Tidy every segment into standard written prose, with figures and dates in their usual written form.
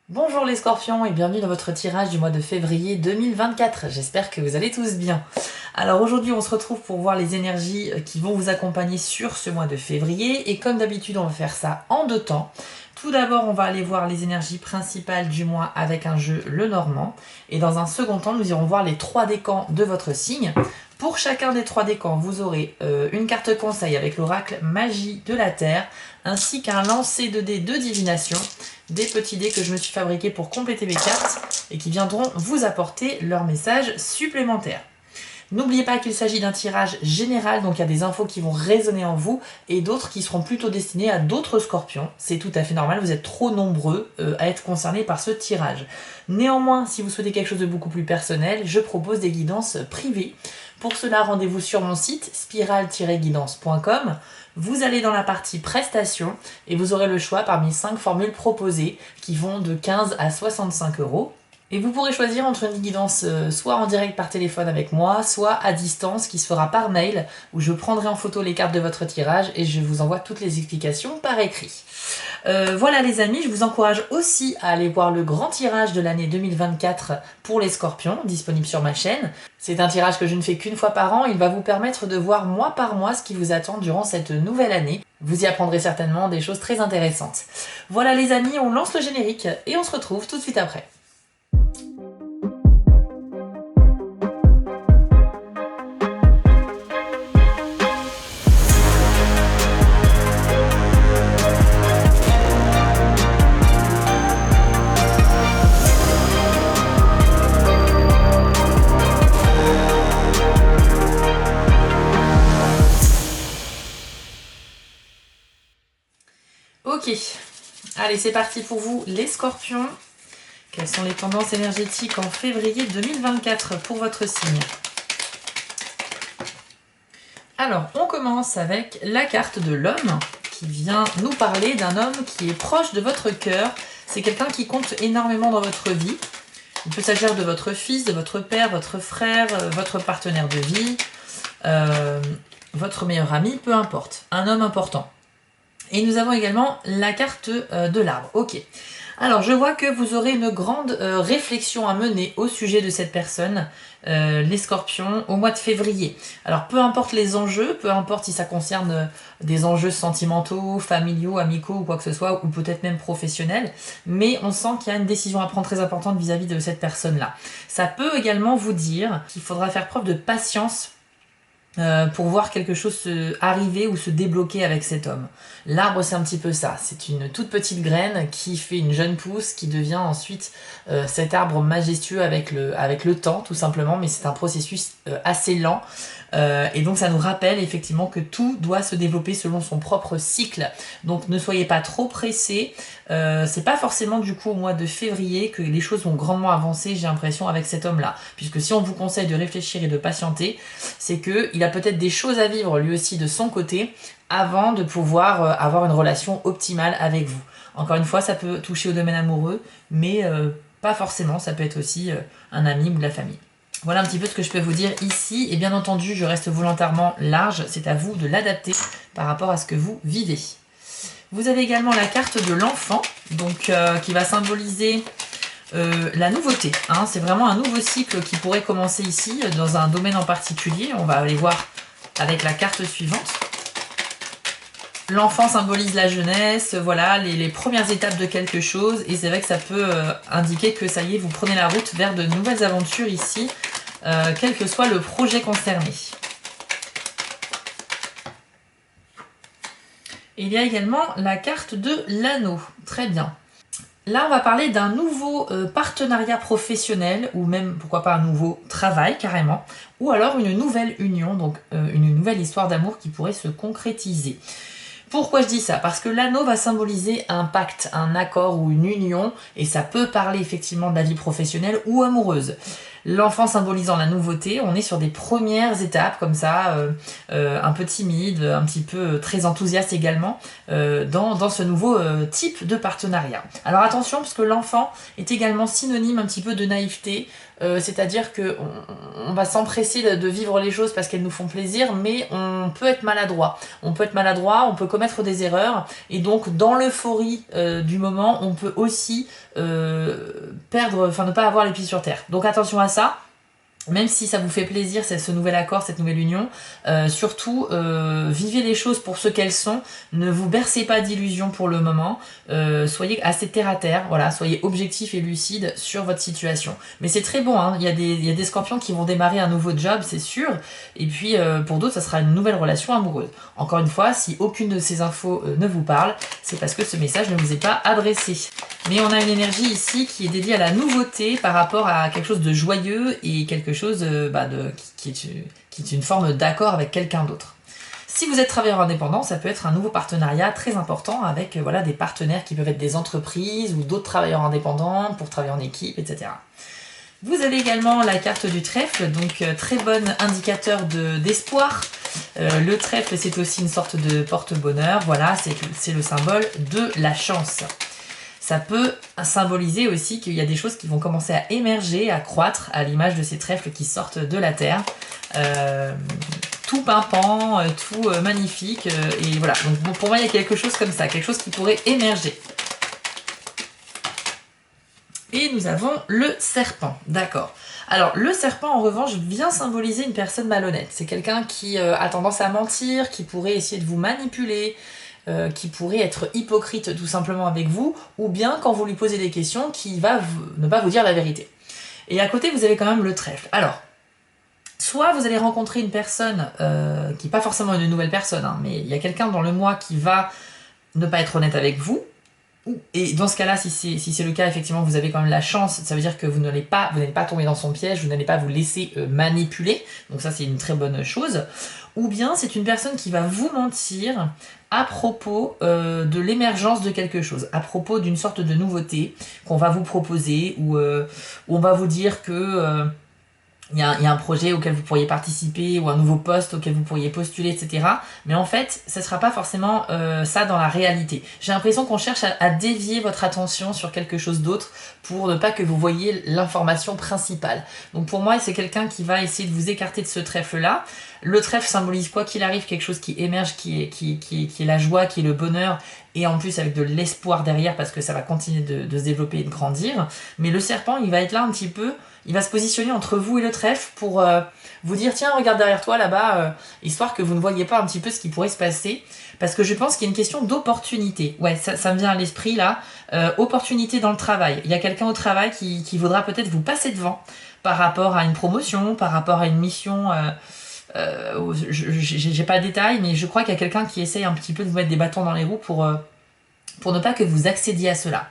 Bonjour les scorpions et bienvenue dans votre tirage du mois de février 2024. J'espère que vous allez tous bien. Alors aujourd'hui on se retrouve pour voir les énergies qui vont vous accompagner sur ce mois de février et comme d'habitude on va faire ça en deux temps. Tout d'abord on va aller voir les énergies principales du mois avec un jeu le normand et dans un second temps nous irons voir les trois décans de votre signe. Pour chacun des trois décans, vous aurez une carte conseil avec l'oracle Magie de la Terre, ainsi qu'un lancer de dés de divination, des petits dés que je me suis fabriqués pour compléter mes cartes et qui viendront vous apporter leur message supplémentaire. N'oubliez pas qu'il s'agit d'un tirage général, donc il y a des infos qui vont résonner en vous et d'autres qui seront plutôt destinées à d'autres scorpions. C'est tout à fait normal, vous êtes trop nombreux à être concernés par ce tirage. Néanmoins, si vous souhaitez quelque chose de beaucoup plus personnel, je propose des guidances privées. Pour cela, rendez-vous sur mon site spiral-guidance.com. Vous allez dans la partie prestations et vous aurez le choix parmi 5 formules proposées qui vont de 15 à 65 euros. Et vous pourrez choisir entre une guidance soit en direct par téléphone avec moi, soit à distance qui se fera par mail où je prendrai en photo les cartes de votre tirage et je vous envoie toutes les explications par écrit. Voilà les amis, je vous encourage aussi à aller voir le grand tirage de l'année 2024 pour les scorpions, disponible sur ma chaîne. C'est un tirage que je ne fais qu'une fois par an, il va vous permettre de voir mois par mois ce qui vous attend durant cette nouvelle année. Vous y apprendrez certainement des choses très intéressantes. Voilà les amis, on lance le générique et on se retrouve tout de suite après. Ok, allez c'est parti pour vous les scorpions. Quelles sont les tendances énergétiques en février 2024 pour votre signe? Alors, on commence avec la carte de l'homme qui vient nous parler d'un homme qui est proche de votre cœur. C'est quelqu'un qui compte énormément dans votre vie. Il peut s'agir de votre fils, de votre père, votre frère, votre partenaire de vie, votre meilleur ami, peu importe. Un homme important. Et nous avons également la carte de l'arbre. Ok. Alors, je vois que vous aurez une grande réflexion à mener au sujet de cette personne, les scorpions, au mois de février. Alors, peu importe les enjeux, peu importe si ça concerne des enjeux sentimentaux, familiaux, amicaux ou quoi que ce soit, ou peut-être même professionnels, mais on sent qu'il y a une décision à prendre très importante vis-à-vis de cette personne-là. Ça peut également vous dire qu'il faudra faire preuve de patience pour voir quelque chose arriver ou se débloquer avec cet homme. L'arbre, c'est un petit peu ça. C'est une toute petite graine qui fait une jeune pousse qui devient ensuite cet arbre majestueux avec le temps, tout simplement, mais c'est un processus assez lent. Et donc ça nous rappelle effectivement que tout doit se développer selon son propre cycle. Donc ne soyez pas trop pressés. C'est pas forcément du coup au mois de février que les choses vont grandement avancer, j'ai l'impression, avec cet homme-là. Puisque si on vous conseille de réfléchir et de patienter, c'est qu'il a peut-être des choses à vivre lui aussi de son côté avant de pouvoir avoir une relation optimale avec vous. Encore une fois, ça peut toucher au domaine amoureux, mais pas forcément, ça peut être aussi un ami ou de la famille. Voilà un petit peu ce que je peux vous dire ici, et bien entendu je reste volontairement large, c'est à vous de l'adapter par rapport à ce que vous vivez. Vous avez également la carte de l'enfant, donc qui va symboliser la nouveauté, hein. C'est vraiment un nouveau cycle qui pourrait commencer ici, dans un domaine en particulier. On va aller voir avec la carte suivante. L'enfant symbolise la jeunesse, voilà, les premières étapes de quelque chose, et c'est vrai que ça peut indiquer que ça y est, vous prenez la route vers de nouvelles aventures ici, quel que soit le projet concerné. Et il y a également la carte de l'anneau, très bien. Là, on va parler d'un nouveau partenariat professionnel, ou même, pourquoi pas, un nouveau travail, carrément, ou alors une nouvelle union, donc une nouvelle histoire d'amour qui pourrait se concrétiser. Pourquoi je dis ça? Parce que l'anneau va symboliser un pacte, un accord ou une union, et ça peut parler effectivement de la vie professionnelle ou amoureuse. L'enfant symbolisant la nouveauté, on est sur des premières étapes comme ça, un peu timide, un petit peu très enthousiaste également, dans ce nouveau type de partenariat. Alors attention, parce que l'enfant est également synonyme un petit peu de naïveté, c'est-à-dire qu'on va s'empresser de vivre les choses parce qu'elles nous font plaisir, mais on peut être maladroit. On peut commettre des erreurs, et donc dans l'euphorie du moment, on peut aussi ne pas avoir les pieds sur terre. Donc attention à ça. Même si ça vous fait plaisir, ce nouvel accord, cette nouvelle union, surtout vivez les choses pour ce qu'elles sont, ne vous bercez pas d'illusions pour le moment, soyez assez terre à terre, voilà, soyez objectif et lucide sur votre situation. Mais c'est très bon, hein. Il y a des scorpions qui vont démarrer un nouveau job, c'est sûr, et puis pour d'autres, ça sera une nouvelle relation amoureuse. Encore une fois, si aucune de ces infos ne vous parle, c'est parce que ce message ne vous est pas adressé. Mais on a une énergie ici qui est dédiée à la nouveauté par rapport à quelque chose de joyeux et quelque chose qui est une forme d'accord avec quelqu'un d'autre. Si vous êtes travailleur indépendant, ça peut être un nouveau partenariat très important avec voilà, des partenaires qui peuvent être des entreprises ou d'autres travailleurs indépendants pour travailler en équipe, etc. Vous avez également la carte du trèfle, donc très bon indicateur d'espoir. Le trèfle, c'est aussi une sorte de porte-bonheur, voilà, c'est le symbole de la chance. Ça peut symboliser aussi qu'il y a des choses qui vont commencer à émerger, à croître, à l'image de ces trèfles qui sortent de la terre. Tout pimpant, tout magnifique, et voilà. Donc bon, pour moi, il y a quelque chose comme ça, quelque chose qui pourrait émerger. Et nous avons le serpent, d'accord. Alors, le serpent, en revanche, vient symboliser une personne malhonnête. C'est quelqu'un qui a tendance à mentir, qui pourrait essayer de vous manipuler, qui pourrait être hypocrite tout simplement avec vous, ou bien quand vous lui posez des questions, qui va ne pas vous dire la vérité. Et à côté, vous avez quand même le trèfle. Alors, soit vous allez rencontrer une personne qui n'est pas forcément une nouvelle personne, hein, mais il y a quelqu'un dans le mois qui va ne pas être honnête avec vous, et dans ce cas-là, si c'est le cas, effectivement, vous avez quand même la chance, ça veut dire que vous n'allez pas tomber dans son piège, vous n'allez pas vous laisser manipuler, donc ça c'est une très bonne chose. Ou bien c'est une personne qui va vous mentir à propos de l'émergence de quelque chose, à propos d'une sorte de nouveauté qu'on va vous proposer, ou on va vous dire que il y a un projet auquel vous pourriez participer, ou un nouveau poste auquel vous pourriez postuler, etc. Mais en fait, ce ne sera pas forcément ça dans la réalité. J'ai l'impression qu'on cherche à dévier votre attention sur quelque chose d'autre pour ne pas que vous voyiez l'information principale. Donc pour moi, c'est quelqu'un qui va essayer de vous écarter de ce trèfle-là. Le trèfle symbolise, quoi qu'il arrive, quelque chose qui émerge, qui est la joie, qui est le bonheur, et en plus avec de l'espoir derrière, parce que ça va continuer de se développer et de grandir. Mais le serpent, il va être là un petit peu, il va se positionner entre vous et le trèfle pour vous dire, tiens, regarde derrière toi là-bas, histoire que vous ne voyiez pas un petit peu ce qui pourrait se passer. Parce que je pense qu'il y a une question d'opportunité. Ouais, ça me vient à l'esprit là. Opportunité dans le travail. Il y a quelqu'un au travail qui voudra peut-être vous passer devant par rapport à une promotion, par rapport à une mission. J'ai pas de détails, mais je crois qu'il y a quelqu'un qui essaye un petit peu de vous mettre des bâtons dans les roues pour ne pas que vous accédiez à cela.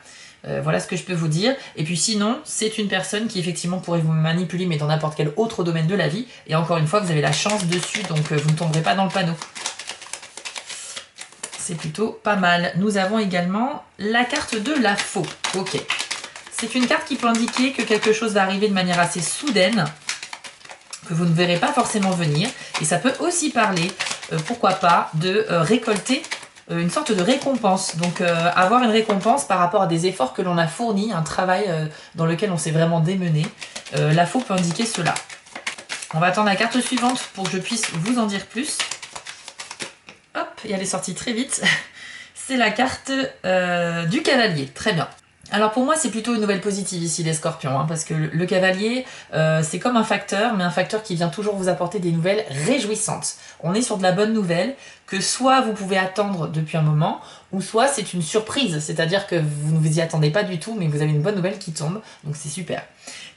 Voilà ce que je peux vous dire. Et puis sinon, c'est une personne qui effectivement pourrait vous manipuler, mais dans n'importe quel autre domaine de la vie. Et encore une fois, vous avez la chance dessus, donc vous ne tomberez pas dans le panneau. C'est plutôt pas mal. Nous avons également la carte de la faux. Ok. C'est une carte qui peut indiquer que quelque chose va arriver de manière assez soudaine, que vous ne verrez pas forcément venir. Et ça peut aussi parler, pourquoi pas, de récolter une sorte de récompense. Donc avoir une récompense par rapport à des efforts que l'on a fournis, un travail dans lequel on s'est vraiment démené. La faux peut indiquer cela. On va attendre la carte suivante pour que je puisse vous en dire plus. Hop, et elle est sortie très vite. C'est la carte du cavalier. Très bien. Alors pour moi, c'est plutôt une nouvelle positive ici, les scorpions, hein, parce que le cavalier, c'est comme un facteur, mais un facteur qui vient toujours vous apporter des nouvelles réjouissantes. On est sur de la bonne nouvelle, que soit vous pouvez attendre depuis un moment, ou soit c'est une surprise, c'est-à-dire que vous ne vous y attendez pas du tout, mais vous avez une bonne nouvelle qui tombe, donc c'est super.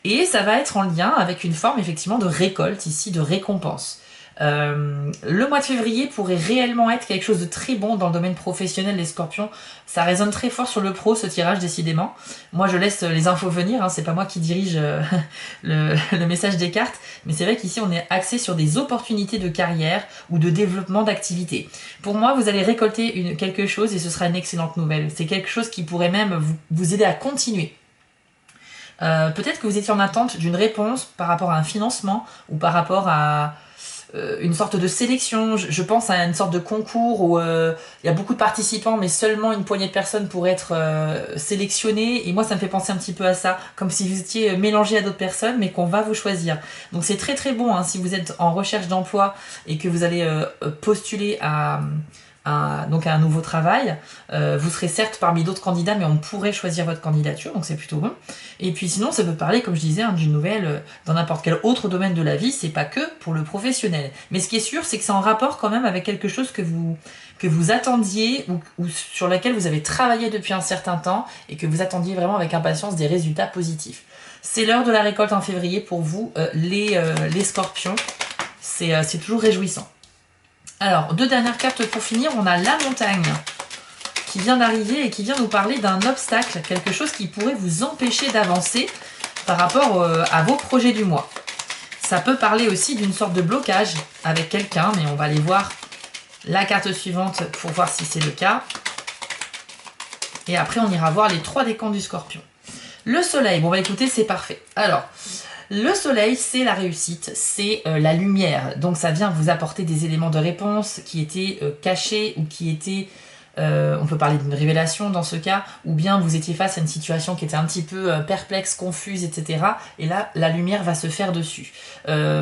Et ça va être en lien avec une forme effectivement de récolte ici, de récompense. Le mois de février pourrait réellement être quelque chose de très bon dans le domaine professionnel des scorpions. Ça résonne très fort sur le pro, ce tirage, décidément. Moi, je laisse les infos venir, hein, c'est pas moi qui dirige le message des cartes, mais c'est vrai qu'ici, on est axé sur des opportunités de carrière ou de développement d'activité. Pour moi, vous allez récolter quelque chose et ce sera une excellente nouvelle. C'est quelque chose qui pourrait même vous aider à continuer. Peut-être que vous étiez en attente d'une réponse par rapport à un financement ou par rapport à une sorte de sélection. Je pense à une sorte de concours où il y a beaucoup de participants, mais seulement une poignée de personnes pourraient être sélectionnées. Et moi, ça me fait penser un petit peu à ça, comme si vous étiez mélangé à d'autres personnes, mais qu'on va vous choisir. Donc c'est très très bon, hein, si vous êtes en recherche d'emploi et que vous allez postuler donc à un nouveau travail. Vous serez certes parmi d'autres candidats, mais on pourrait choisir votre candidature, donc c'est plutôt bon. Et puis sinon, ça peut parler, comme je disais, hein, d'une nouvelle dans n'importe quel autre domaine de la vie, c'est pas que pour le professionnel. Mais ce qui est sûr, c'est que c'est en rapport quand même avec quelque chose que vous attendiez ou sur laquelle vous avez travaillé depuis un certain temps et que vous attendiez vraiment avec impatience des résultats positifs. C'est l'heure de la récolte en février pour vous, les scorpions. C'est toujours réjouissant. Alors, 2 dernières cartes pour finir. On a la montagne qui vient d'arriver et qui vient nous parler d'un obstacle, quelque chose qui pourrait vous empêcher d'avancer par rapport à vos projets du mois. Ça peut parler aussi d'une sorte de blocage avec quelqu'un, mais on va aller voir la carte suivante pour voir si c'est le cas. Et après, on ira voir les 3 décans du scorpion. Le soleil, bon bah écoutez, c'est parfait. Alors, le soleil, c'est la réussite, c'est la lumière. Donc ça vient vous apporter des éléments de réponse qui étaient cachés ou qui étaient... on peut parler d'une révélation dans ce cas, ou bien vous étiez face à une situation qui était un petit peu perplexe, confuse, etc. Et là, la lumière va se faire dessus.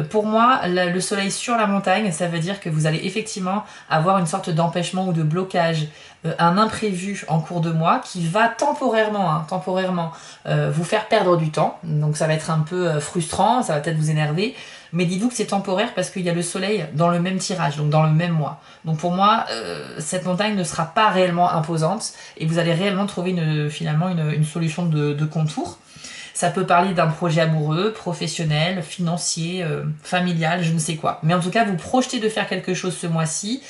Pour moi, le soleil sur la montagne, ça veut dire que vous allez effectivement avoir une sorte d'empêchement ou de blocage, un imprévu en cours de mois qui va temporairement vous faire perdre du temps. Donc ça va être un peu frustrant, ça va peut-être vous énerver. Mais dites-vous que c'est temporaire parce qu'il y a le soleil dans le même tirage, donc dans le même mois. Donc pour moi, cette montagne ne sera pas réellement imposante et vous allez réellement trouver finalement une solution de contour. Ça peut parler d'un projet amoureux, professionnel, financier, familial, je ne sais quoi. Mais en tout cas, vous projetez de faire quelque chose ce mois-ci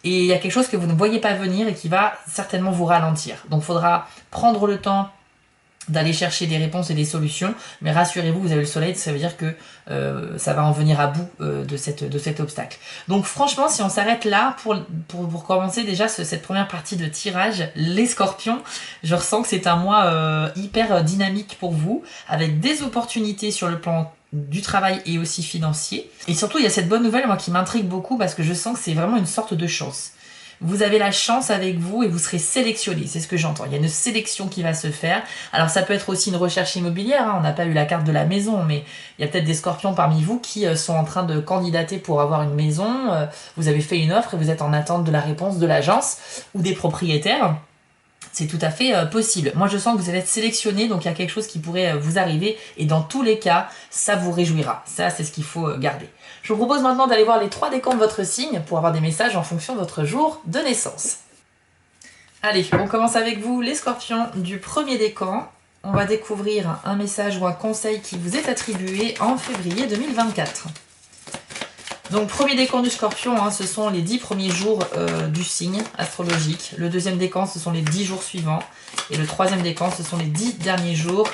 et il y a quelque chose que vous ne voyez pas venir et qui va certainement vous ralentir. Donc il faudra prendre le temps d'aller chercher des réponses et des solutions, mais rassurez-vous, vous avez le soleil, ça veut dire que ça va en venir à bout de cet obstacle. Donc franchement, si on s'arrête là, pour commencer déjà cette première partie de tirage, les scorpions, je ressens que c'est un mois hyper dynamique pour vous, avec des opportunités sur le plan du travail et aussi financier. Et surtout, il y a cette bonne nouvelle, moi, qui m'intrigue beaucoup, parce que je sens que c'est vraiment une sorte de chance. Vous avez la chance avec vous et vous serez sélectionné, c'est ce que j'entends. Il y a une sélection qui va se faire. Alors ça peut être aussi une recherche immobilière, hein. On n'a pas eu la carte de la maison, mais il y a peut-être des scorpions parmi vous qui sont en train de candidater pour avoir une maison. Vous avez fait une offre et vous êtes en attente de la réponse de l'agence ou des propriétaires. C'est tout à fait possible. Moi, je sens que vous allez être sélectionné, donc il y a quelque chose qui pourrait vous arriver. Et dans tous les cas, ça vous réjouira. Ça, c'est ce qu'il faut garder. Je vous propose maintenant d'aller voir les 3 décans de votre signe pour avoir des messages en fonction de votre jour de naissance. Allez, on commence avec vous, les scorpions du premier décan. On va découvrir un message ou un conseil qui vous est attribué en février 2024. Donc, premier décan du scorpion, hein, ce sont les 10 premiers jours du signe astrologique. Le deuxième décan, ce sont les 10 jours suivants. Et le troisième décan, ce sont les 10 derniers jours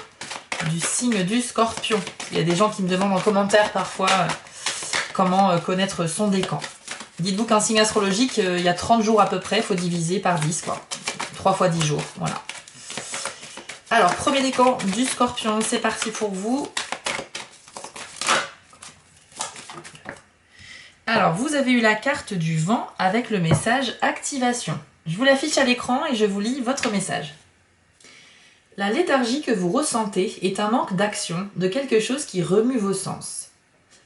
du signe du scorpion. Il y a des gens qui me demandent en commentaire parfois comment connaître son décan. Dites-vous qu'un signe astrologique, il y a 30 jours à peu près, il faut diviser par 10, quoi. 3 fois 10 jours, voilà. Alors, premier décan du scorpion, c'est parti pour vous. Alors, vous avez eu la carte du vent avec le message activation. Je vous l'affiche à l'écran et je vous lis votre message. La léthargie que vous ressentez est un manque d'action, de quelque chose qui remue vos sens.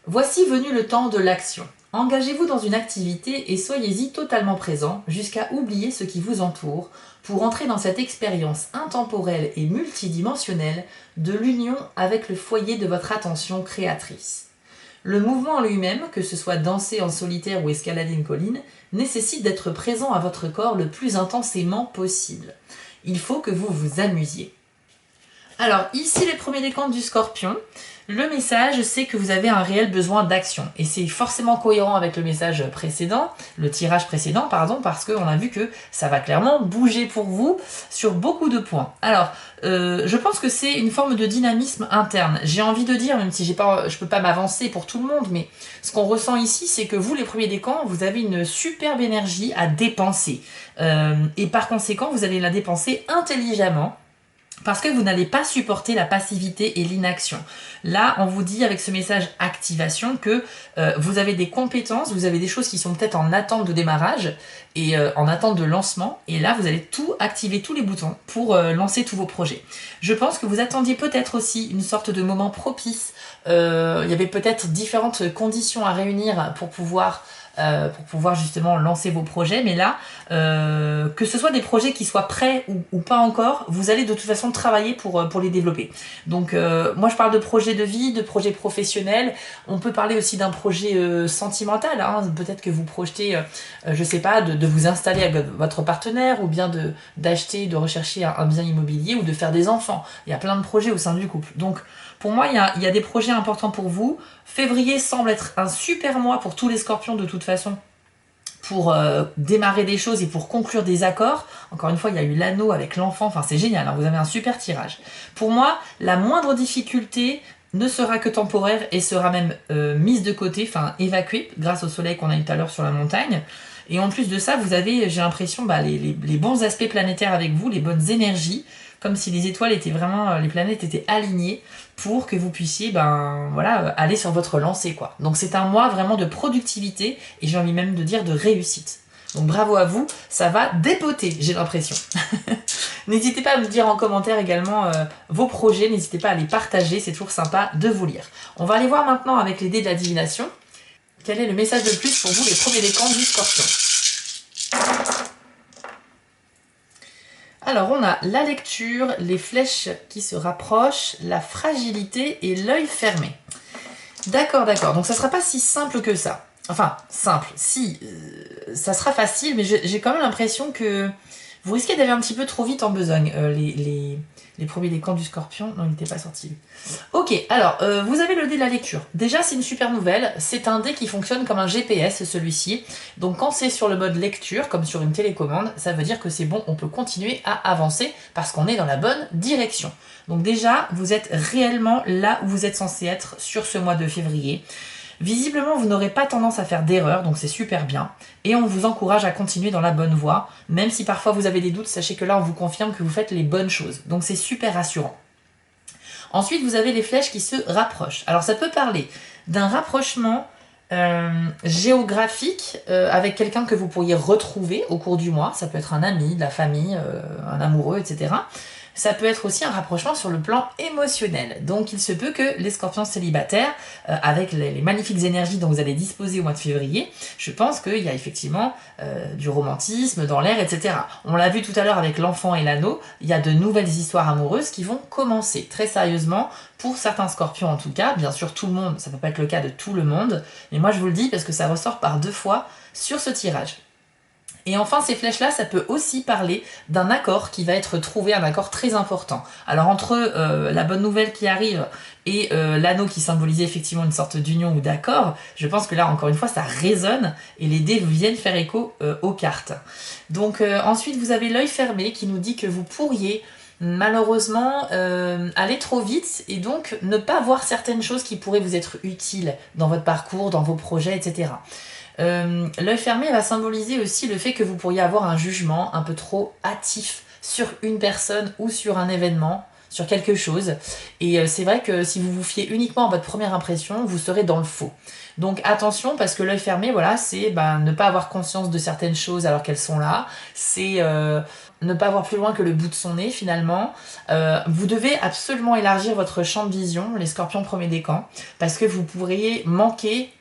Voici venu le temps de l'action. Engagez-vous dans une activité et soyez-y totalement présent jusqu'à oublier ce qui vous entoure pour entrer dans cette expérience intemporelle et multidimensionnelle de l'union avec le foyer de votre attention créatrice. Le mouvement en lui-même, que ce soit danser en solitaire ou escalader une colline, nécessite d'être présent à votre corps le plus intensément possible. Il faut que vous vous amusiez. Alors, ici les premiers décomptes du scorpion. Le message, c'est que vous avez un réel besoin d'action. Et c'est forcément cohérent avec le message précédent, le tirage précédent, pardon, parce qu'on a vu que ça va clairement bouger pour vous sur beaucoup de points. Alors, je pense que c'est une forme de dynamisme interne. J'ai envie de dire, même si je peux pas m'avancer pour tout le monde, mais ce qu'on ressent ici, c'est que vous, les premiers décans, vous avez une superbe énergie à dépenser. Et par conséquent, vous allez la dépenser intelligemment, Parce que vous n'allez pas supporter la passivité et l'inaction. Là, on vous dit avec ce message activation que vous avez des compétences, vous avez des choses qui sont peut-être en attente de démarrage et en attente de lancement. Et là, vous allez tout activer, tous les boutons pour lancer tous vos projets. Je pense que vous attendiez peut-être aussi une sorte de moment propice. Il y avait peut-être différentes conditions à réunir pour pouvoir justement lancer vos projets, mais là, que ce soit des projets qui soient prêts ou pas encore, vous allez de toute façon travailler pour les développer. Donc moi je parle de projet de vie, de projet professionnel, on peut parler aussi d'un projet sentimental, hein. Peut-être que vous projetez, je sais pas, de vous installer avec votre partenaire, ou bien d'acheter, de rechercher un bien immobilier, ou de faire des enfants. Il y a plein de projets au sein du couple. Donc pour moi, il y a des projets importants pour vous. Février semble être un super mois pour tous les scorpions de toute façon, pour démarrer des choses et pour conclure des accords. Encore une fois, il y a eu l'anneau avec l'enfant, enfin c'est génial, hein, vous avez un super tirage. Pour moi, la moindre difficulté ne sera que temporaire et sera même mise de côté, enfin évacuée, grâce au soleil qu'on a eu tout à l'heure sur la montagne. Et en plus de ça, vous avez, j'ai l'impression, les bons aspects planétaires avec vous, les bonnes énergies, comme si les étoiles étaient vraiment, les planètes étaient alignées pour que vous puissiez voilà, aller sur votre lancée, quoi. Donc c'est un mois vraiment de productivité et j'ai envie même de dire de réussite. Donc bravo à vous, ça va dépoter, j'ai l'impression. N'hésitez pas à me dire en commentaire également vos projets, n'hésitez pas à les partager, c'est toujours sympa de vous lire. On va aller voir maintenant avec les dés de la divination, quel est le message de plus pour vous, les premiers décans du Scorpion. Alors, on a la lecture, les flèches qui se rapprochent, la fragilité et l'œil fermé. D'accord, d'accord. Donc, ça ne sera pas si simple que ça. Enfin, simple. Si, ça sera facile, mais j'ai quand même l'impression que vous risquez d'aller un petit peu trop vite en besogne. Les premiers décans du Scorpion, non, il n'était pas sorti. Ok, alors, vous avez le dé de la lecture. Déjà, c'est une super nouvelle. C'est un dé qui fonctionne comme un GPS, celui-ci. Donc, quand c'est sur le mode lecture, comme sur une télécommande, ça veut dire que c'est bon, on peut continuer à avancer parce qu'on est dans la bonne direction. Donc déjà, vous êtes réellement là où vous êtes censé être sur ce mois de février. Visiblement, vous n'aurez pas tendance à faire d'erreurs, donc c'est super bien. Et on vous encourage à continuer dans la bonne voie. Même si parfois vous avez des doutes, sachez que là, on vous confirme que vous faites les bonnes choses. Donc c'est super rassurant. Ensuite, vous avez les flèches qui se rapprochent. Alors ça peut parler d'un rapprochement géographique avec quelqu'un que vous pourriez retrouver au cours du mois. Ça peut être un ami, de la famille, un amoureux, etc. Ça peut être aussi un rapprochement sur le plan émotionnel. Donc il se peut que les scorpions célibataires, avec les magnifiques énergies dont vous allez disposer au mois de février, je pense qu'il y a effectivement du romantisme dans l'air, etc. On l'a vu tout à l'heure avec l'enfant et l'anneau, il y a de nouvelles histoires amoureuses qui vont commencer très sérieusement, pour certains scorpions en tout cas. Bien sûr tout le monde, ça peut pas être le cas de tout le monde, mais moi je vous le dis parce que ça ressort par 2 fois sur ce tirage. Et enfin, ces flèches-là, ça peut aussi parler d'un accord qui va être trouvé, un accord très important. Alors entre la bonne nouvelle qui arrive et l'anneau qui symbolisait effectivement une sorte d'union ou d'accord, je pense que là, encore une fois, ça résonne et les dés viennent faire écho aux cartes. Donc ensuite, vous avez l'œil fermé qui nous dit que vous pourriez malheureusement aller trop vite et donc ne pas voir certaines choses qui pourraient vous être utiles dans votre parcours, dans vos projets, etc. L'œil fermé va symboliser aussi le fait que vous pourriez avoir un jugement un peu trop hâtif sur une personne ou sur un événement, sur quelque chose. Et c'est vrai que si vous vous fiez uniquement à votre première impression, vous serez dans le faux. Donc attention, parce que l'œil fermé, voilà, c'est ne pas avoir conscience de certaines choses alors qu'elles sont là. C'est ne pas voir plus loin que le bout de son nez finalement. Vous devez absolument élargir votre champ de vision, les scorpions premier décan, parce que vous pourriez manquer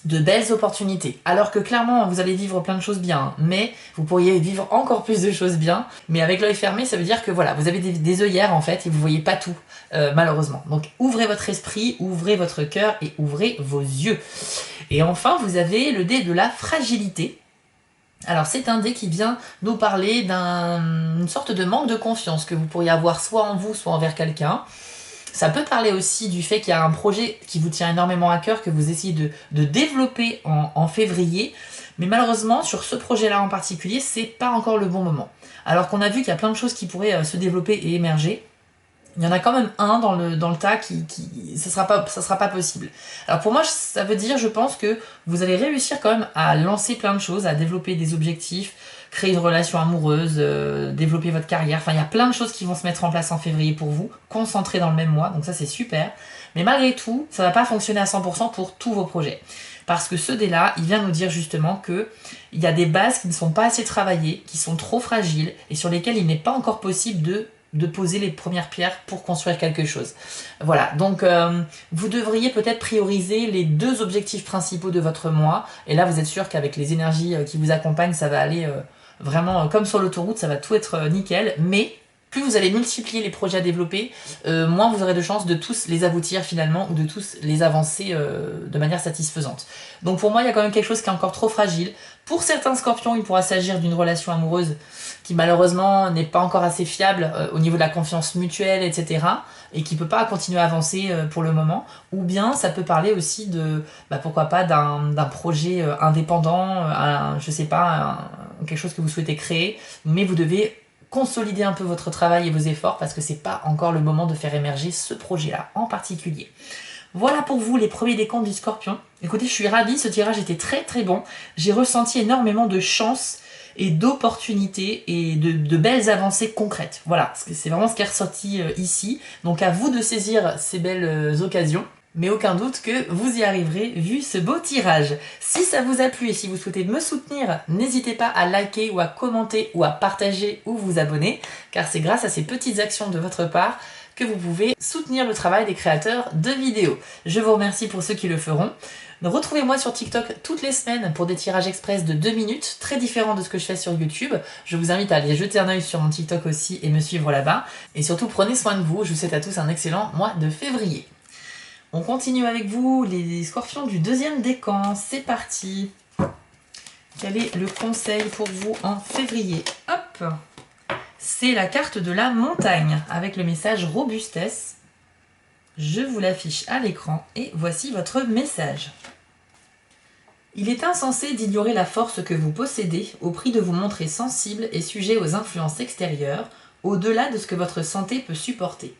de belles opportunités. Alors que clairement, vous allez vivre plein de choses bien, hein, mais vous pourriez vivre encore plus de choses bien. Mais avec l'œil fermé, ça veut dire que voilà, vous avez des œillères en fait et vous voyez pas tout, malheureusement. Donc ouvrez votre esprit, ouvrez votre cœur et ouvrez vos yeux. Et enfin, vous avez le dé de la fragilité. Alors c'est un dé qui vient nous parler d'une sorte de manque de confiance que vous pourriez avoir soit en vous, soit envers quelqu'un. Ça peut parler aussi du fait qu'il y a un projet qui vous tient énormément à cœur, que vous essayez de développer en février. Mais malheureusement, sur ce projet-là en particulier, c'est pas encore le bon moment. Alors qu'on a vu qu'il y a plein de choses qui pourraient se développer et émerger. Il y en a quand même un dans le tas ça sera pas possible. Alors pour moi, ça veut dire, je pense que vous allez réussir quand même à lancer plein de choses, à développer des objectifs, créer une relation amoureuse, développer votre carrière. Enfin, il y a plein de choses qui vont se mettre en place en février pour vous, concentrées dans le même mois, donc ça c'est super. Mais malgré tout, ça va pas fonctionner à 100% pour tous vos projets. Parce que ce dé-là, il vient nous dire justement que il y a des bases qui ne sont pas assez travaillées, qui sont trop fragiles et sur lesquelles il n'est pas encore possible de poser les premières pierres pour construire quelque chose. Voilà, donc vous devriez peut-être prioriser les 2 objectifs principaux de votre mois. Et là, vous êtes sûr qu'avec les énergies qui vous accompagnent, ça va aller vraiment comme sur l'autoroute, ça va tout être nickel. Mais plus vous allez multiplier les projets à développer, moins vous aurez de chances de tous les aboutir finalement ou de tous les avancer de manière satisfaisante. Donc pour moi, il y a quand même quelque chose qui est encore trop fragile. Pour certains scorpions, il pourra s'agir d'une relation amoureuse qui malheureusement n'est pas encore assez fiable au niveau de la confiance mutuelle, etc. et qui ne peut pas continuer à avancer pour le moment. Ou bien ça peut parler aussi de, pourquoi pas, d'un projet indépendant, je sais pas, quelque chose que vous souhaitez créer, mais vous devez consolider un peu votre travail et vos efforts parce que c'est pas encore le moment de faire émerger ce projet-là en particulier. Voilà pour vous les premiers décomptes du Scorpion. Écoutez, je suis ravie, ce tirage était très très bon. J'ai ressenti énormément de chance et d'opportunités et de belles avancées concrètes. Voilà, c'est vraiment ce qui est ressorti ici. Donc à vous de saisir ces belles occasions. Mais aucun doute que vous y arriverez vu ce beau tirage. Si ça vous a plu et si vous souhaitez me soutenir, n'hésitez pas à liker ou à commenter ou à partager ou vous abonner, car c'est grâce à ces petites actions de votre part que vous pouvez soutenir le travail des créateurs de vidéos. Je vous remercie pour ceux qui le feront. Retrouvez-moi sur TikTok toutes les semaines pour des tirages express de 2 minutes, très différents de ce que je fais sur YouTube. Je vous invite à aller jeter un œil sur mon TikTok aussi et me suivre là-bas. Et surtout, prenez soin de vous. Je vous souhaite à tous un excellent mois de février. On continue avec vous, les scorpions du 2e décan. C'est parti. Quel est le conseil pour vous en février? Hop! C'est la carte de la montagne avec le message robustesse. Je vous l'affiche à l'écran et voici votre message. Il est insensé d'ignorer la force que vous possédez au prix de vous montrer sensible et sujet aux influences extérieures, au-delà de ce que votre santé peut supporter.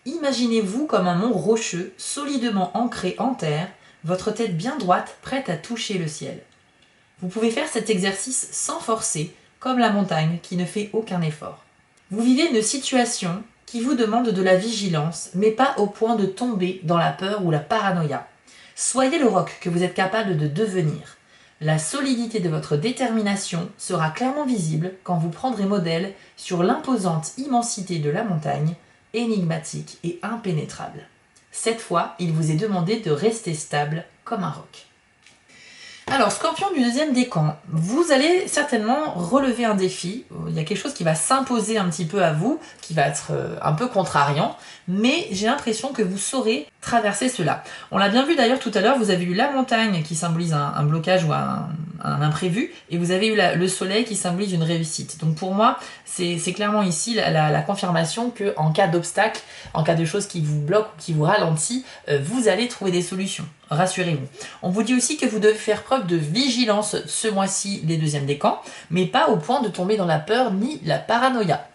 Imaginez-vous comme un mont rocheux, solidement ancré en terre, votre tête bien droite, prête à toucher le ciel. Vous pouvez faire cet exercice sans forcer, comme la montagne qui ne fait aucun effort. Vous vivez une situation qui vous demande de la vigilance, mais pas au point de tomber dans la peur ou la paranoïa. Soyez le roc que vous êtes capable de devenir. La solidité de votre détermination sera clairement visible quand vous prendrez modèle sur l'imposante immensité de la montagne, énigmatique et impénétrable. Cette fois, il vous est demandé de rester stable comme un roc. Alors, Scorpion du 2e décan, vous allez certainement relever un défi. Il y a quelque chose qui va s'imposer un petit peu à vous, qui va être un peu contrariant, mais j'ai l'impression que vous saurez traverser cela. On l'a bien vu d'ailleurs tout à l'heure, vous avez eu la montagne qui symbolise un blocage ou un imprévu, et vous avez eu le soleil qui symbolise une réussite. Donc pour moi, c'est clairement ici la confirmation que en cas d'obstacle, en cas de choses qui vous bloquent ou qui vous ralentit, vous allez trouver des solutions. Rassurez-vous. On vous dit aussi que vous devez faire preuve de vigilance ce mois-ci, les 2e décans, mais pas au point de tomber dans la peur ni la paranoïa.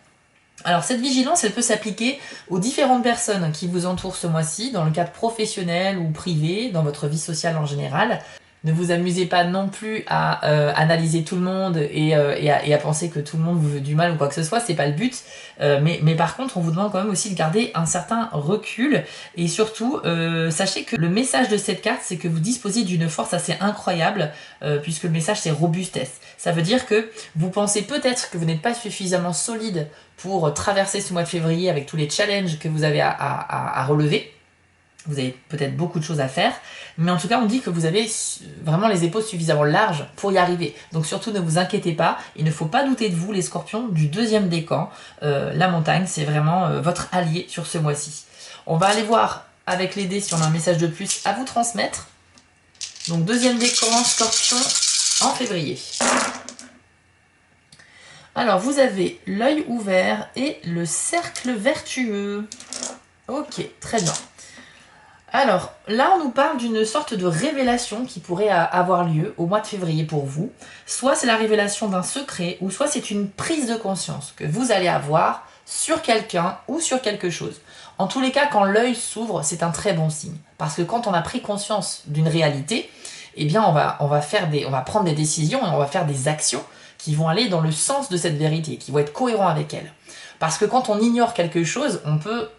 Alors cette vigilance, elle peut s'appliquer aux différentes personnes qui vous entourent ce mois-ci, dans le cadre professionnel ou privé, dans votre vie sociale en général. Ne vous amusez pas non plus à analyser tout le monde et à penser que tout le monde vous veut du mal ou quoi que ce soit, c'est pas le but. Mais par contre, on vous demande quand même aussi de garder un certain recul. Et surtout, sachez que le message de cette carte, c'est que vous disposez d'une force assez incroyable, puisque le message c'est robustesse. Ça veut dire que vous pensez peut-être que vous n'êtes pas suffisamment solide pour traverser ce mois de février avec tous les challenges que vous avez à relever. Vous avez peut-être beaucoup de choses à faire, mais en tout cas on dit que vous avez vraiment les épaules suffisamment larges pour y arriver. Donc surtout ne vous inquiétez pas, il ne faut pas douter de vous les scorpions du 2e décan. La montagne c'est vraiment votre allié sur ce mois-ci. On va aller voir avec les dés si on a un message de plus à vous transmettre. Donc 2e décan, scorpion en février. Alors vous avez l'œil ouvert et le cercle vertueux. Ok, très bien. Alors, là, on nous parle d'une sorte de révélation qui pourrait avoir lieu au mois de février pour vous. Soit c'est la révélation d'un secret, ou soit c'est une prise de conscience que vous allez avoir sur quelqu'un ou sur quelque chose. En tous les cas, quand l'œil s'ouvre, c'est un très bon signe. Parce que quand on a pris conscience d'une réalité, eh bien on va prendre des décisions et on va faire des actions qui vont aller dans le sens de cette vérité, qui vont être cohérents avec elle. Parce que quand on ignore quelque chose, on peut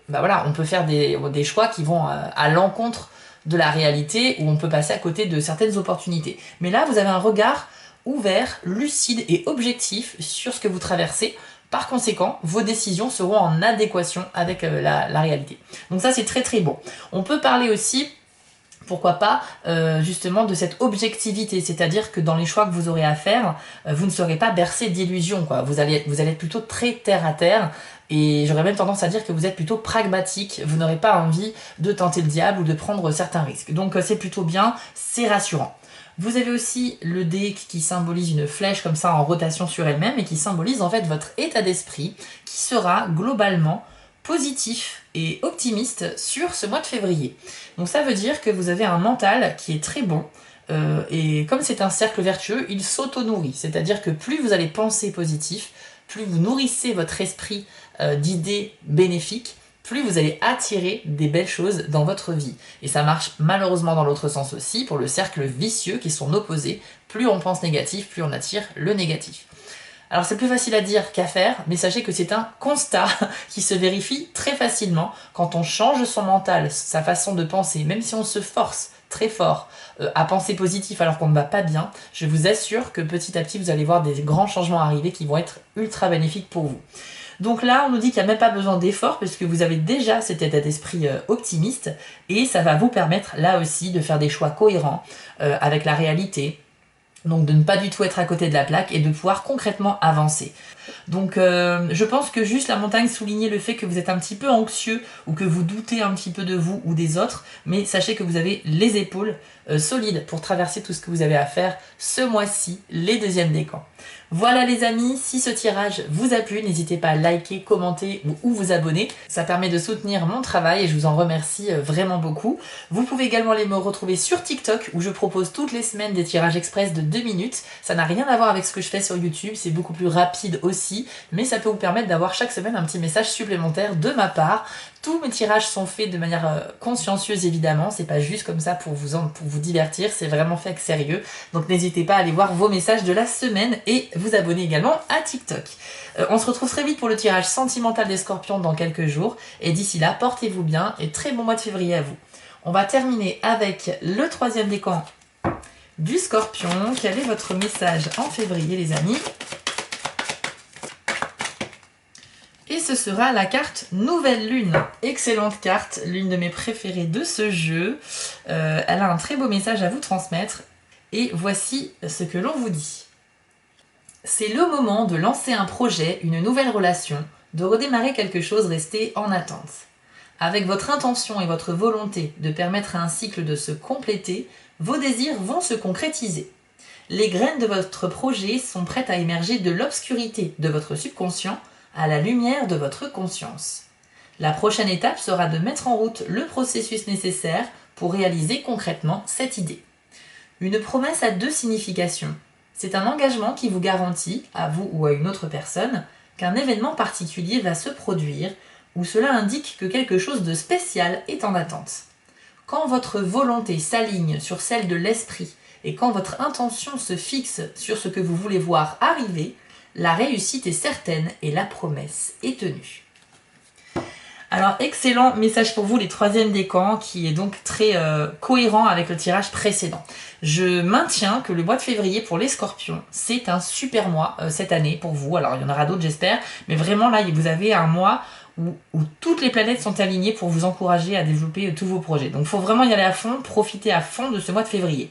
faire des choix qui vont à l'encontre de la réalité, ou on peut passer à côté de certaines opportunités. Mais là, vous avez un regard ouvert, lucide et objectif sur ce que vous traversez. Par conséquent, vos décisions seront en adéquation avec la réalité. Donc ça, c'est très très bon. On peut parler aussi, pourquoi pas, justement de cette objectivité, c'est-à-dire que dans les choix que vous aurez à faire, vous ne serez pas bercé d'illusions, quoi. Vous allez être plutôt très terre à terre, et j'aurais même tendance à dire que vous êtes plutôt pragmatique, vous n'aurez pas envie de tenter le diable ou de prendre certains risques. Donc c'est plutôt bien, c'est rassurant. Vous avez aussi le dé qui symbolise une flèche comme ça en rotation sur elle-même et qui symbolise en fait votre état d'esprit qui sera globalement positif et optimiste sur ce mois de février. Donc ça veut dire que vous avez un mental qui est très bon et comme c'est un cercle vertueux, il s'auto-nourrit. C'est-à-dire que plus vous allez penser positif, plus vous nourrissez votre esprit d'idées bénéfiques, plus vous allez attirer des belles choses dans votre vie. Et ça marche malheureusement dans l'autre sens aussi, pour le cercle vicieux qui est son opposé. Plus on pense négatif, plus on attire le négatif. Alors c'est plus facile à dire qu'à faire, mais sachez que c'est un constat qui se vérifie très facilement quand on change son mental, sa façon de penser, même si on se force très fort à penser positif alors qu'on ne va pas bien, je vous assure que petit à petit vous allez voir des grands changements arriver qui vont être ultra bénéfiques pour vous. Donc là, on nous dit qu'il n'y a même pas besoin d'effort parce que vous avez déjà cet état d'esprit optimiste et ça va vous permettre là aussi de faire des choix cohérents avec la réalité. Donc de ne pas du tout être à côté de la plaque et de pouvoir concrètement avancer. Donc je pense que juste la montagne soulignait le fait que vous êtes un petit peu anxieux ou que vous doutez un petit peu de vous ou des autres, mais sachez que vous avez les épaules solides pour traverser tout ce que vous avez à faire ce mois-ci, les deuxièmes décans. Voilà les amis, si ce tirage vous a plu, n'hésitez pas à liker, commenter ou vous abonner. Ça permet de soutenir mon travail et je vous en remercie vraiment beaucoup. Vous pouvez également aller me retrouver sur TikTok où je propose toutes les semaines des tirages express de 2 minutes. Ça n'a rien à voir avec ce que je fais sur YouTube, c'est beaucoup plus rapide aussi, mais ça peut vous permettre d'avoir chaque semaine un petit message supplémentaire de ma part. Tous mes tirages sont faits de manière consciencieuse évidemment, c'est pas juste comme ça pour vous divertir, c'est vraiment fait avec sérieux. Donc n'hésitez pas à aller voir vos messages de la semaine et vous abonner également à TikTok. On se retrouve très vite pour le tirage sentimental des scorpions dans quelques jours. Et d'ici là, portez-vous bien et très bon mois de février à vous. On va terminer avec le 3e décan du scorpion. Quel est votre message en février les amis ? Et ce sera la carte Nouvelle Lune. Excellente carte, l'une de mes préférées de ce jeu. Elle a un très beau message à vous transmettre. Et voici ce que l'on vous dit. C'est le moment de lancer un projet, une nouvelle relation, de redémarrer quelque chose resté en attente. Avec votre intention et votre volonté de permettre à un cycle de se compléter, vos désirs vont se concrétiser. Les graines de votre projet sont prêtes à émerger de l'obscurité de votre subconscient à la lumière de votre conscience. La prochaine étape sera de mettre en route le processus nécessaire pour réaliser concrètement cette idée. Une promesse a 2 significations. C'est un engagement qui vous garantit, à vous ou à une autre personne, qu'un événement particulier va se produire ou cela indique que quelque chose de spécial est en attente. Quand votre volonté s'aligne sur celle de l'esprit et quand votre intention se fixe sur ce que vous voulez voir arriver, la réussite est certaine et la promesse est tenue. Alors, excellent message pour vous, les 3e décans, qui est donc très cohérent avec le tirage précédent. Je maintiens que le mois de février pour les scorpions, c'est un super mois cette année pour vous. Alors, il y en aura d'autres, j'espère, mais vraiment là, vous avez un mois où toutes les planètes sont alignées pour vous encourager à développer tous vos projets. Donc, il faut vraiment y aller à fond, profiter à fond de ce mois de février.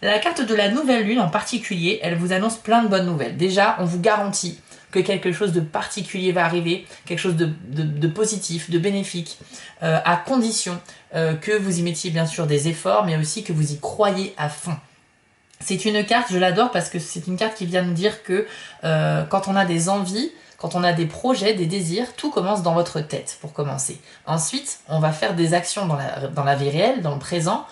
La carte de la nouvelle lune en particulier, elle vous annonce plein de bonnes nouvelles. Déjà, on vous garantit que quelque chose de particulier va arriver, quelque chose de positif, de bénéfique, à condition que vous y mettiez bien sûr des efforts, mais aussi que vous y croyez à fond. C'est une carte, je l'adore parce que c'est une carte qui vient nous dire que quand on a des envies, quand on a des projets, des désirs, tout commence dans votre tête pour commencer. Ensuite, on va faire des actions dans la vie réelle, dans le présent,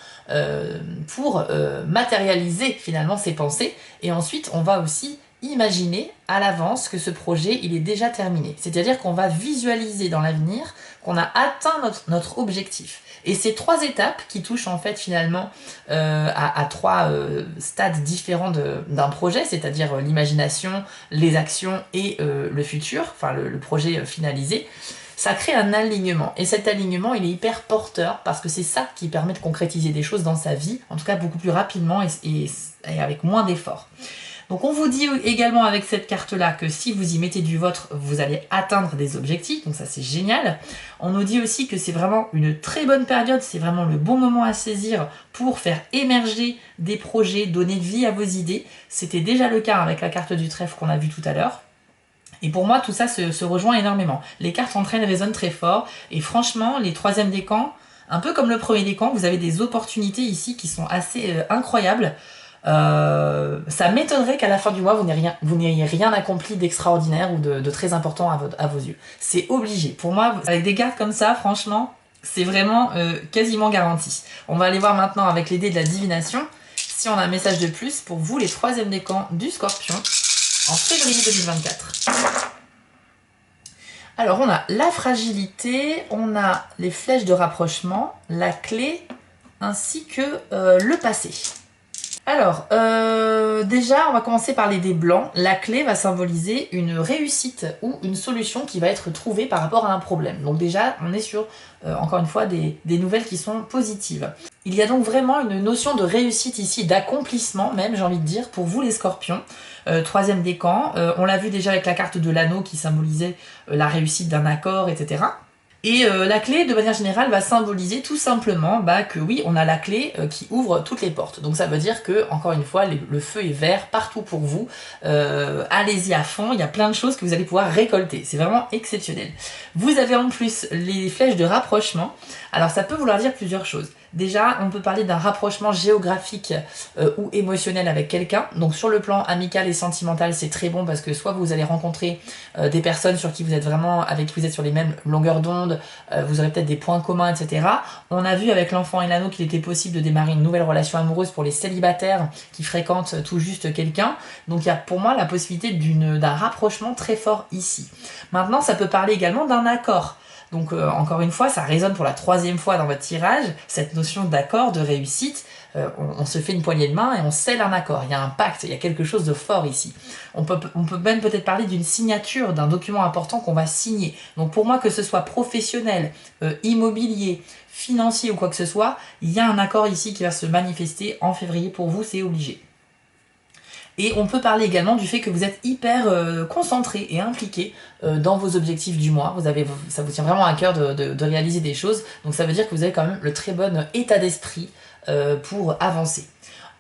pour matérialiser finalement ces pensées. Et ensuite, on va aussi imaginer à l'avance que ce projet il est déjà terminé. C'est-à-dire qu'on va visualiser dans l'avenir qu'on a atteint notre objectif. Et ces 3 étapes qui touchent en fait finalement à 3 stades différents d'un projet, c'est-à-dire l'imagination, les actions et le futur, enfin le projet finalisé, ça crée un alignement. Et cet alignement, il est hyper porteur parce que c'est ça qui permet de concrétiser des choses dans sa vie, en tout cas beaucoup plus rapidement et avec moins d'efforts. Donc on vous dit également avec cette carte-là que si vous y mettez du vôtre, vous allez atteindre des objectifs, donc ça c'est génial. On nous dit aussi que c'est vraiment une très bonne période, c'est vraiment le bon moment à saisir pour faire émerger des projets, donner vie à vos idées. C'était déjà le cas avec la carte du trèfle qu'on a vu tout à l'heure. Et pour moi, tout ça se rejoint énormément. Les cartes entraînent résonnent très fort, et franchement, les 3e décans, un peu comme le premier décan, vous avez des opportunités ici qui sont assez incroyables. Ça m'étonnerait qu'à la fin du mois, vous n'ayez rien accompli d'extraordinaire ou de très important à vos yeux. C'est obligé. Pour moi, avec des cartes comme ça, franchement, c'est vraiment quasiment garanti. On va aller voir maintenant avec les dés de la divination si on a un message de plus pour vous, les 3e décans du Scorpion en février 2024. Alors, on a la fragilité, on a les flèches de rapprochement, la clé, ainsi que le passé. Alors, déjà, on va commencer par les dés blancs. La clé va symboliser une réussite ou une solution qui va être trouvée par rapport à un problème. Donc déjà, on est sur, encore une fois, des nouvelles qui sont positives. Il y a donc vraiment une notion de réussite ici, d'accomplissement même, j'ai envie de dire, pour vous les scorpions. 3e décan, on l'a vu déjà avec la carte de l'anneau qui symbolisait la réussite d'un accord, etc. Et la clé, de manière générale, va symboliser tout simplement que oui, on a la clé qui ouvre toutes les portes. Donc ça veut dire que, encore une fois, le feu est vert partout pour vous. Allez-y à fond, il y a plein de choses que vous allez pouvoir récolter. C'est vraiment exceptionnel. Vous avez en plus les flèches de rapprochement. Alors ça peut vouloir dire plusieurs choses. Déjà, on peut parler d'un rapprochement géographique ou émotionnel avec quelqu'un. Donc sur le plan amical et sentimental, c'est très bon parce que soit vous allez rencontrer des personnes sur qui vous êtes vraiment, avec qui vous êtes sur les mêmes longueurs d'onde, vous aurez peut-être des points communs, etc. On a vu avec l'enfant et l'anneau qu'il était possible de démarrer une nouvelle relation amoureuse pour les célibataires qui fréquentent tout juste quelqu'un. Donc il y a pour moi la possibilité d'un rapprochement très fort ici. Maintenant, ça peut parler également d'un accord. Donc encore une fois, ça résonne pour la 3e fois dans votre tirage, cette notion d'accord, de réussite. On se fait une poignée de main et on scelle un accord. Il y a un pacte, il y a quelque chose de fort ici. On peut même peut-être parler d'une signature, d'un document important qu'on va signer. Donc pour moi, que ce soit professionnel, immobilier, financier ou quoi que ce soit, il y a un accord ici qui va se manifester en février pour vous, c'est obligé. Et on peut parler également du fait que vous êtes hyper concentré et impliqué dans vos objectifs du mois. Ça vous tient vraiment à cœur de réaliser des choses. Donc ça veut dire que vous avez quand même le très bon état d'esprit pour avancer.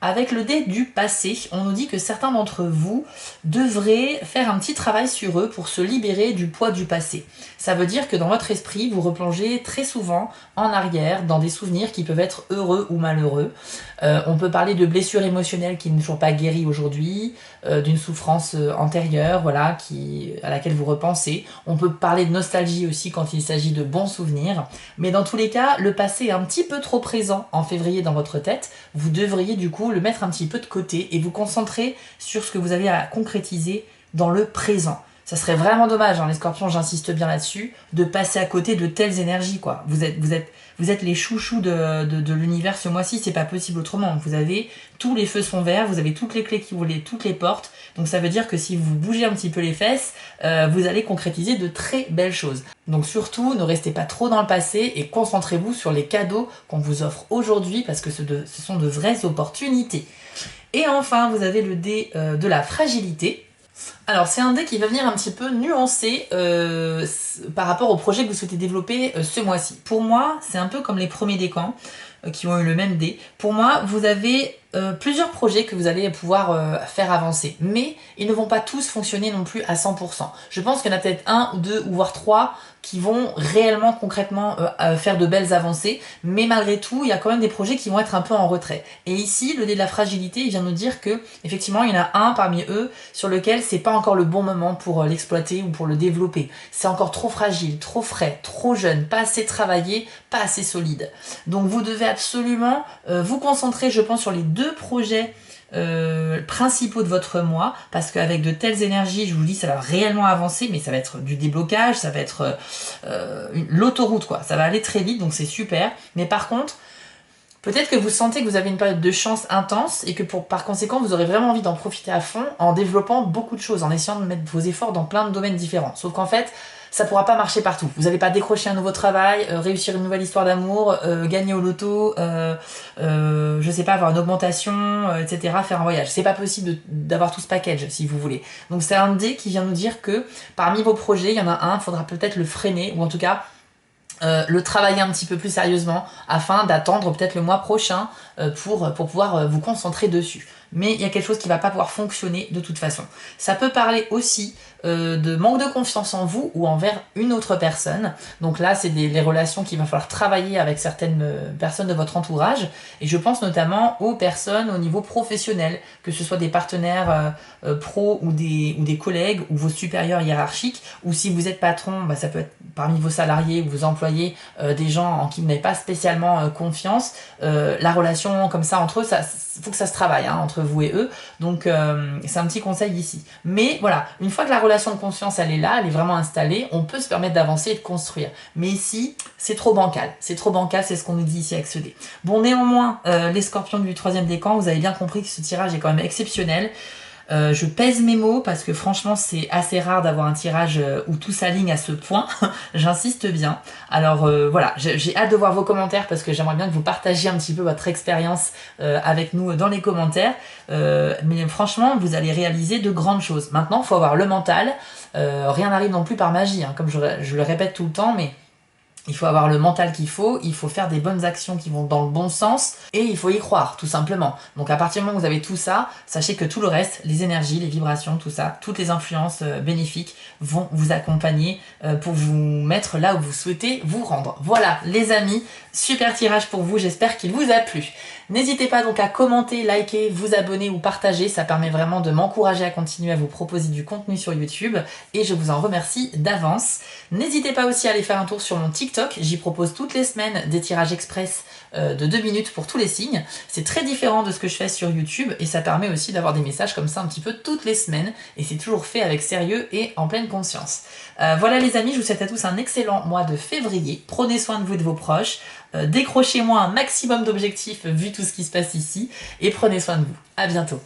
Avec le dé du passé, on nous dit que certains d'entre vous devraient faire un petit travail sur eux pour se libérer du poids du passé. Ça veut dire que dans votre esprit, vous replongez très souvent en arrière dans des souvenirs qui peuvent être heureux ou malheureux. On peut parler de blessures émotionnelles qui ne sont pas guéries aujourd'hui, d'une souffrance antérieure, voilà, à laquelle vous repensez. On peut parler de nostalgie aussi quand il s'agit de bons souvenirs. Mais dans tous les cas, le passé est un petit peu trop présent en février dans votre tête. Vous devriez du coup le mettre un petit peu de côté et vous concentrer sur ce que vous avez à concrétiser dans le présent. Ça serait vraiment dommage, hein, les scorpions, j'insiste bien là-dessus, de passer à côté de telles énergies, quoi. Vous êtes les chouchous de l'univers ce mois-ci, c'est pas possible autrement. Vous avez tous les feux sont verts, vous avez toutes les clés qui ouvrent toutes les portes. Donc ça veut dire que si vous bougez un petit peu les fesses, vous allez concrétiser de très belles choses. Donc surtout, ne restez pas trop dans le passé et concentrez-vous sur les cadeaux qu'on vous offre aujourd'hui parce que ce sont de vraies opportunités. Et enfin, vous avez le dé de la fragilité. Alors c'est un dé qui va venir un petit peu nuancer par rapport au projet que vous souhaitez développer ce mois-ci. Pour moi, c'est un peu comme les premiers décans qui ont eu le même dé. Pour moi, vous avez plusieurs projets que vous allez pouvoir faire avancer, mais ils ne vont pas tous fonctionner non plus à 100%. Je pense qu'il y en a peut-être 1 ou 2 ou voire 3 qui vont réellement concrètement faire de belles avancées, mais malgré tout, il y a quand même des projets qui vont être un peu en retrait. Et ici, le dé de la fragilité, il vient nous dire que effectivement, il y en a un parmi eux sur lequel c'est pas encore le bon moment pour l'exploiter ou pour le développer. C'est encore trop fragile, trop frais, trop jeune, pas assez travaillé, pas assez solide. Donc vous devez absolument vous concentrer, je pense, sur les 2 projets principaux de votre mois, parce qu'avec de telles énergies, je vous dis, ça va réellement avancer, mais ça va être du déblocage, ça va être l'autoroute, quoi. Ça va aller très vite, donc c'est super. Mais par contre, peut-être que vous sentez que vous avez une période de chance intense et que par conséquent, vous aurez vraiment envie d'en profiter à fond en développant beaucoup de choses, en essayant de mettre vos efforts dans plein de domaines différents. Sauf qu'en fait, ça pourra pas marcher partout. Vous n'allez pas décrocher un nouveau travail, réussir une nouvelle histoire d'amour, gagner au loto, je sais pas, avoir une augmentation, etc., faire un voyage. C'est pas possible d'avoir tout ce package, si vous voulez. Donc c'est un dé qui vient nous dire que parmi vos projets, il y en a un, il faudra peut-être le freiner, ou en tout cas le travailler un petit peu plus sérieusement afin d'attendre peut-être le mois prochain pour pouvoir vous concentrer dessus. Mais il y a quelque chose qui va pas pouvoir fonctionner de toute façon. Ça peut parler aussi de manque de confiance en vous ou envers une autre personne. Donc là, c'est les relations qu'il va falloir travailler avec certaines personnes de votre entourage. Et je pense notamment aux personnes au niveau professionnel, que ce soit des partenaires pro ou des collègues ou vos supérieurs hiérarchiques, ou si vous êtes patron, bah, ça peut être parmi vos salariés ou vos employés, des gens en qui vous n'avez pas spécialement confiance. La relation comme ça entre eux, ça faut que ça se travaille hein, entre vous et eux. Donc c'est un petit conseil ici. Mais voilà, une fois que la relation de confiance elle est là, elle est vraiment installée, on peut se permettre d'avancer et de construire. Mais ici, c'est trop bancal. C'est trop bancal, c'est ce qu'on nous dit ici avec ce dé. Bon, néanmoins, les scorpions du 3e décan, vous avez bien compris que ce tirage est quand même exceptionnel. Je pèse mes mots parce que franchement c'est assez rare d'avoir un tirage où tout s'aligne à ce point, j'insiste bien. Alors voilà, j'ai hâte de voir vos commentaires parce que j'aimerais bien que vous partagiez un petit peu votre expérience avec nous dans les commentaires. Mais franchement, vous allez réaliser de grandes choses. Maintenant, il faut avoir le mental, rien n'arrive non plus par magie, hein, comme je le répète tout le temps, mais il faut avoir le mental qu'il faut, il faut faire des bonnes actions qui vont dans le bon sens et il faut y croire, tout simplement. Donc à partir du moment où vous avez tout ça, sachez que tout le reste, les énergies, les vibrations, tout ça, toutes les influences bénéfiques vont vous accompagner pour vous mettre là où vous souhaitez vous rendre. Voilà les amis, super tirage pour vous, j'espère qu'il vous a plu. N'hésitez pas donc à commenter, liker, vous abonner ou partager, ça permet vraiment de m'encourager à continuer à vous proposer du contenu sur YouTube et je vous en remercie d'avance. N'hésitez pas aussi à aller faire un tour sur mon TikTok, j'y propose toutes les semaines des tirages express de 2 minutes pour tous les signes. C'est très différent de ce que je fais sur YouTube et ça permet aussi d'avoir des messages comme ça un petit peu toutes les semaines et c'est toujours fait avec sérieux et en pleine conscience. Voilà les amis, je vous souhaite à tous un excellent mois de février. Prenez soin de vous et de vos proches. Décrochez-moi un maximum d'objectifs vu tout ce qui se passe ici et prenez soin de vous. À bientôt.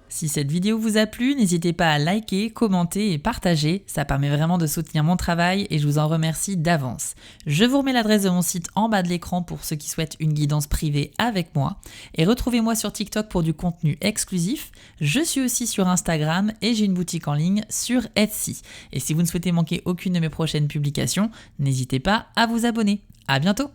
Si cette vidéo vous a plu, n'hésitez pas à liker, commenter et partager, ça permet vraiment de soutenir mon travail et je vous en remercie d'avance. Je vous remets l'adresse de mon site en bas de l'écran pour ceux qui souhaitent une guidance privée avec moi et retrouvez-moi sur TikTok pour du contenu exclusif. Je suis aussi sur Instagram et j'ai une boutique en ligne sur Etsy. Et si vous ne souhaitez manquer aucune de mes prochaines publications, n'hésitez pas à vous abonner. À bientôt!